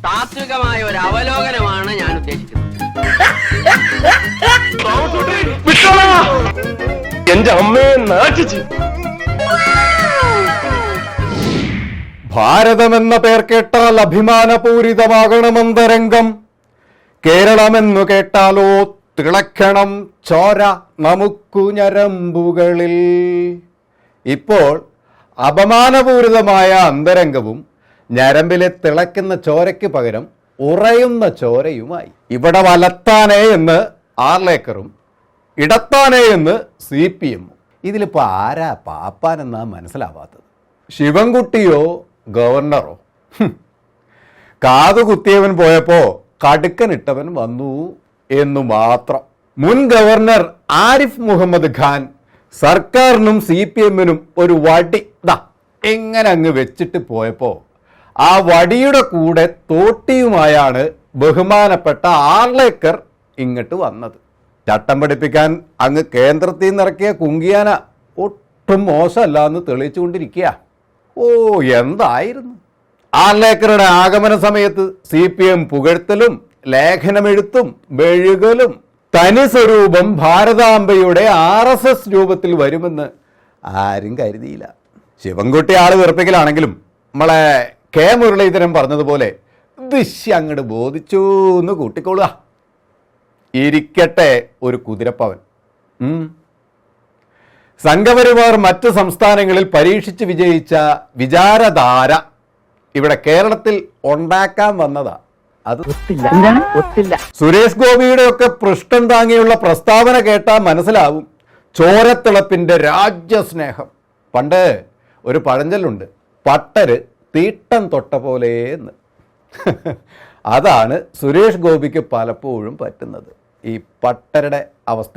താത്വികമായ ഒരു അവലോകനമാണ് ഞാൻ ഉദ്ദേശിക്കുന്നത്. എന്റെ അമ്മയെ നാട്ടിച്ചു. ഭാരതമെന്ന പേർ കേട്ടാൽ അഭിമാനപൂരിതമാകണമെന്തരംഗം. കേരളമെന്നു കേട്ടാലോ തിളക്കണം ചോര നമുക്കു ഞരമ്പുകളിൽ. ഇപ്പോൾ അപമാനപൂരിതമായ അന്തരംഗവും ഞരമ്പിലെ തിളയ്ക്കുന്ന ചോരയ്ക്ക് പകരം ഉറയുന്ന ചോരയുമായി. ഇവിടെ വലത്താനേ എന്ന് ആർലേക്കറും ഇടത്താനേ എന്ന് CPM. ഇതിലിപ്പോൾ ആരാ പാപ്പാനെന്നാ മനസ്സിലാവാത്തത്? ശിവൻകുട്ടിയോ ഗവർണറോ? കാതുകുത്തിയവൻ പോയപ്പോ കടുക്കനിട്ടവൻ വന്നു എന്നു മാത്രം. മുൻ ഗവർണർ ആരിഫ് മുഹമ്മദ് ഖാൻ സർക്കാരിനും CPM-നും ഒരു വടി എങ്ങനെ അങ്ങ് വെച്ചിട്ട് പോയപ്പോ ആ വടിയുടെ കൂടെ തോട്ടിയുമായാണ് ബഹുമാനപ്പെട്ട ആർലേക്കർ ഇങ്ങോട്ട് വന്നത്. ചട്ടം പഠിപ്പിക്കാൻ അങ്ങ് കേന്ദ്രത്തിൽ നിന്ന് ഇറക്കിയ കുങ്കിയാന ഒട്ടും മോശമല്ല എന്ന് തെളിയിച്ചുകൊണ്ടിരിക്കുക. ഓ, എന്തായിരുന്നു ആർലേക്കറുടെ ആഗമന സമയത്ത് CPM പുകഴ്ത്തലും ലേഖനമെഴുത്തും മെഴുകലും. തനി സ്വരൂപം ഭാരതാംബയുടെ RSS രൂപത്തിൽ വരുമെന്ന് ആരും കരുതിയില്ല. ശിവൻകുട്ടി ആള് വെറുപ്പിക്കലാണെങ്കിലും നമ്മളെ K മുരളീധരൻ പറഞ്ഞതുപോലെ ദൃശ്യം അങ്ങോട്ട് ബോധിച്ചു എന്ന് കൂട്ടിക്കൊള്ളുക. ഇരിക്കട്ടെ ഒരു കുതിരപ്പവൻ. സംഘപരിവാർ മറ്റ് സംസ്ഥാനങ്ങളിൽ പരീക്ഷിച്ച് വിജയിച്ച വിചാരധാര ഇവിടെ കേരളത്തിൽ ഉണ്ടാക്കാൻ വന്നതാ. അത് ഒത്തില്ല. സുരേഷ് ഗോപിയുടെ ഒക്കെ പൃഷ്ഠം താങ്ങിയുള്ള പ്രസ്താവന കേട്ടാൽ മനസ്സിലാവും ചോരത്തിളപ്പിന്റെ രാജ്യസ്നേഹം. പണ്ട് ഒരു പഴഞ്ചൊല്ലുണ്ട്, പട്ടര് തീട്ടം തൊട്ട പോലെ എന്ന്. അതാണ് സുരേഷ് ഗോപിക്ക് പലപ്പോഴും പറ്റുന്നത്, ഈ പട്ടരുടെ അവസ്ഥ.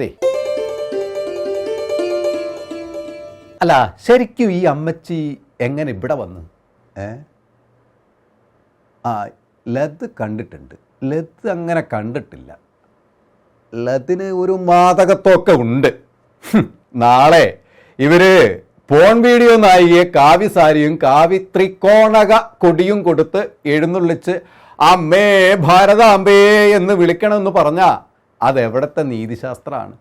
അല്ല, ശരിക്കും ഈ അമ്മച്ചി എങ്ങനെ ഇവിടെ വന്നു? ലത് കണ്ടിട്ടുണ്ട്, ലത് അങ്ങനെ കണ്ടിട്ടില്ല. ലതിന് ഒരു മാതകത്വമൊക്കെ ഉണ്ട്. നാളെ ഇവര് പോൺ വീഡിയോ നായികയെ കാവി സാരിയും കാവി ത്രികോണക കൊടിയും കൊടുത്ത് എഴുന്നള്ളിച്ച് അമ്മേ ഭാരതാംബേ എന്ന് വിളിക്കണമെന്ന് പറഞ്ഞാ അതെവിടത്തെ നീതിശാസ്ത്രമാണ്?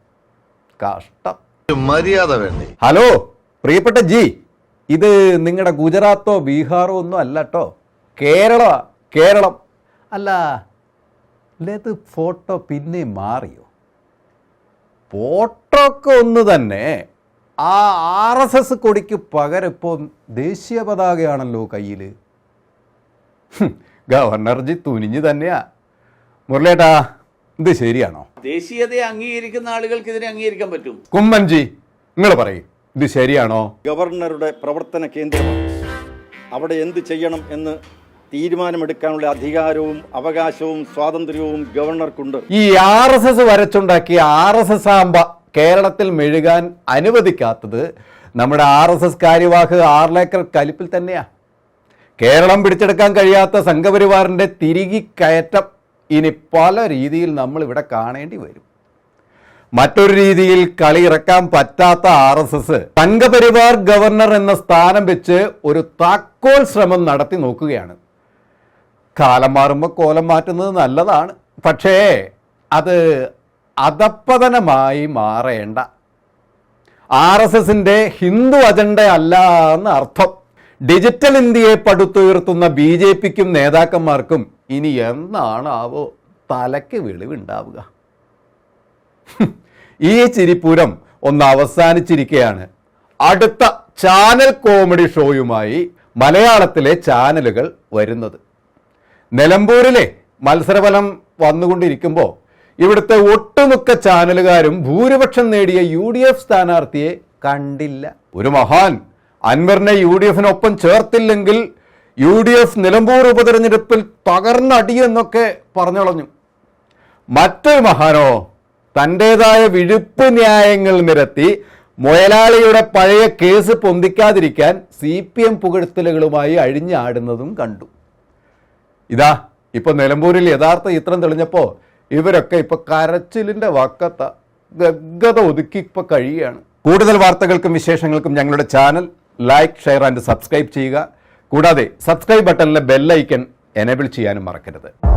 കഷ്ടം. മര്യാദ വേണ്ടേ? ഹലോ പ്രിയപ്പെട്ട ജി, ഇത് നിങ്ങളുടെ ഗുജറാത്തോ ബീഹാറോ ഒന്നും അല്ല കേട്ടോ, കേരളം. അല്ല, ഇത് ഫോട്ടോ പിന്നെ മാറിയോ? ഫോട്ടോ ഒക്കെ ഒന്ന് തന്നെ. ആ RSS കൊടിക്ക് പകരം ഇപ്പോൾ ദേശീയ പതാകയാണല്ലോ കയ്യിൽ. ഗവർണർജി തുനിഞ്ഞു തന്നെയാ. മുരളേട്ടാ, ഇത് ശരിയാണോ? ദേശീയതയെ അംഗീകരിക്കുന്ന ആളുകൾക്ക് ഇതിനെ അംഗീകരിക്കാൻ പറ്റും? കുമ്മൻജി, നിങ്ങൾ പറയും, ഇത് ശരിയാണോ? ഗവർണറുടെ പ്രവർത്തന കേന്ദ്രമാണ്. അവിടെ എന്ത് ചെയ്യണം എന്ന് തീരുമാനമെടുക്കാനുള്ള അധികാരവും അവകാശവും സ്വാതന്ത്ര്യവും ഗവർണർക്കുണ്ട്. ഈ RSS വരച്ചുണ്ടാക്കിയ RSS ആമ്പ കേരളത്തിൽ മെഴുകാൻ അനുവദിക്കാത്തത് നമ്മുടെ RSS കാര്യവാഹ് ആർലേക്കർ കലിപ്പിൽ തന്നെയാ. കേരളം പിടിച്ചെടുക്കാൻ കഴിയാത്ത സംഘപരിവാറിന്റെ തിരികെ കയറ്റം ഇനി പല രീതിയിൽ നമ്മൾ ഇവിടെ കാണേണ്ടി വരും. മറ്റൊരു രീതിയിൽ കളി ഇറക്കാൻ പറ്റാത്ത RSS സംഘപരിവാർ ഗവർണർ എന്ന സ്ഥാനം വെച്ച് ഒരു താക്കോൽ ശ്രമം നടത്തി നോക്കുകയാണ്. കാലം മാറുമ്പോൾ കോലം മാറ്റുന്നത് നല്ലതാണ്, പക്ഷേ അത് അധപ്പതനമായി മാറേണ്ട. RSSന്റെ ഹിന്ദു അജണ്ട അല്ല എന്ന് അർത്ഥം. ഡിജിറ്റൽ ഇന്ത്യയെ പടുത്തുയർത്തുന്ന BJPക്കും നേതാക്കന്മാർക്കും ഇനി എന്നാണാവോ തലയ്ക്ക് വെളിവുണ്ടാവുക? ഈ ചിരിപ്പൂരം ഒന്ന് അവസാനിച്ചിരിക്കുകയാണ്. അടുത്ത ചാനൽ കോമഡി ഷോയുമായി മലയാളത്തിലെ ചാനലുകൾ വരുന്നത്. നിലമ്പൂരിലെ മത്സരഫലം വന്നുകൊണ്ടിരിക്കുമ്പോൾ ഇവിടുത്തെ ഒട്ടുമിക്ക ചാനലുകാരും ഭൂരിപക്ഷം നേടിയ UDF സ്ഥാനാർത്ഥിയെ കണ്ടില്ല. ഒരു മഹാൻ അൻവറിനെ UDFനൊപ്പം ചേർത്തില്ലെങ്കിൽ UDF നിലമ്പൂർ ഉപതെരഞ്ഞെടുപ്പിൽ തകർന്നടിയെന്നൊക്കെ പറഞ്ഞളഞ്ഞു. മറ്റൊരു മഹാനോ തൻ്റേതായ വിഴുപ്പ് ന്യായങ്ങൾ നിരത്തി മുതലാളിയുടെ പഴയ കേസ് പൊന്തിക്കാതിരിക്കാൻ CPM പുകഴ്ത്തലുകളുമായി അഴിഞ്ഞാടുന്നതും കണ്ടു. ഇതാ ഇപ്പൊ നിലമ്പൂരിൽ യഥാർത്ഥ ചിത്രം തെളിഞ്ഞപ്പോൾ ഇവരൊക്കെ ഇപ്പൊ കരച്ചിലിന്റെ വക്കത്ത ഗദ്ഗത ഒതുക്കി ഇപ്പൊ കഴിയുകയാണ്. കൂടുതൽ വാർത്തകൾക്കും വിശേഷങ്ങൾക്കും ഞങ്ങളുടെ channel like, share and subscribe ചെയ്യുക. കൂടാതെ സബ്സ്ക്രൈബ് ബട്ടണിലെ ബെല്ലൈക്കൺ എനേബിൾ ചെയ്യാനും മറക്കരുത്.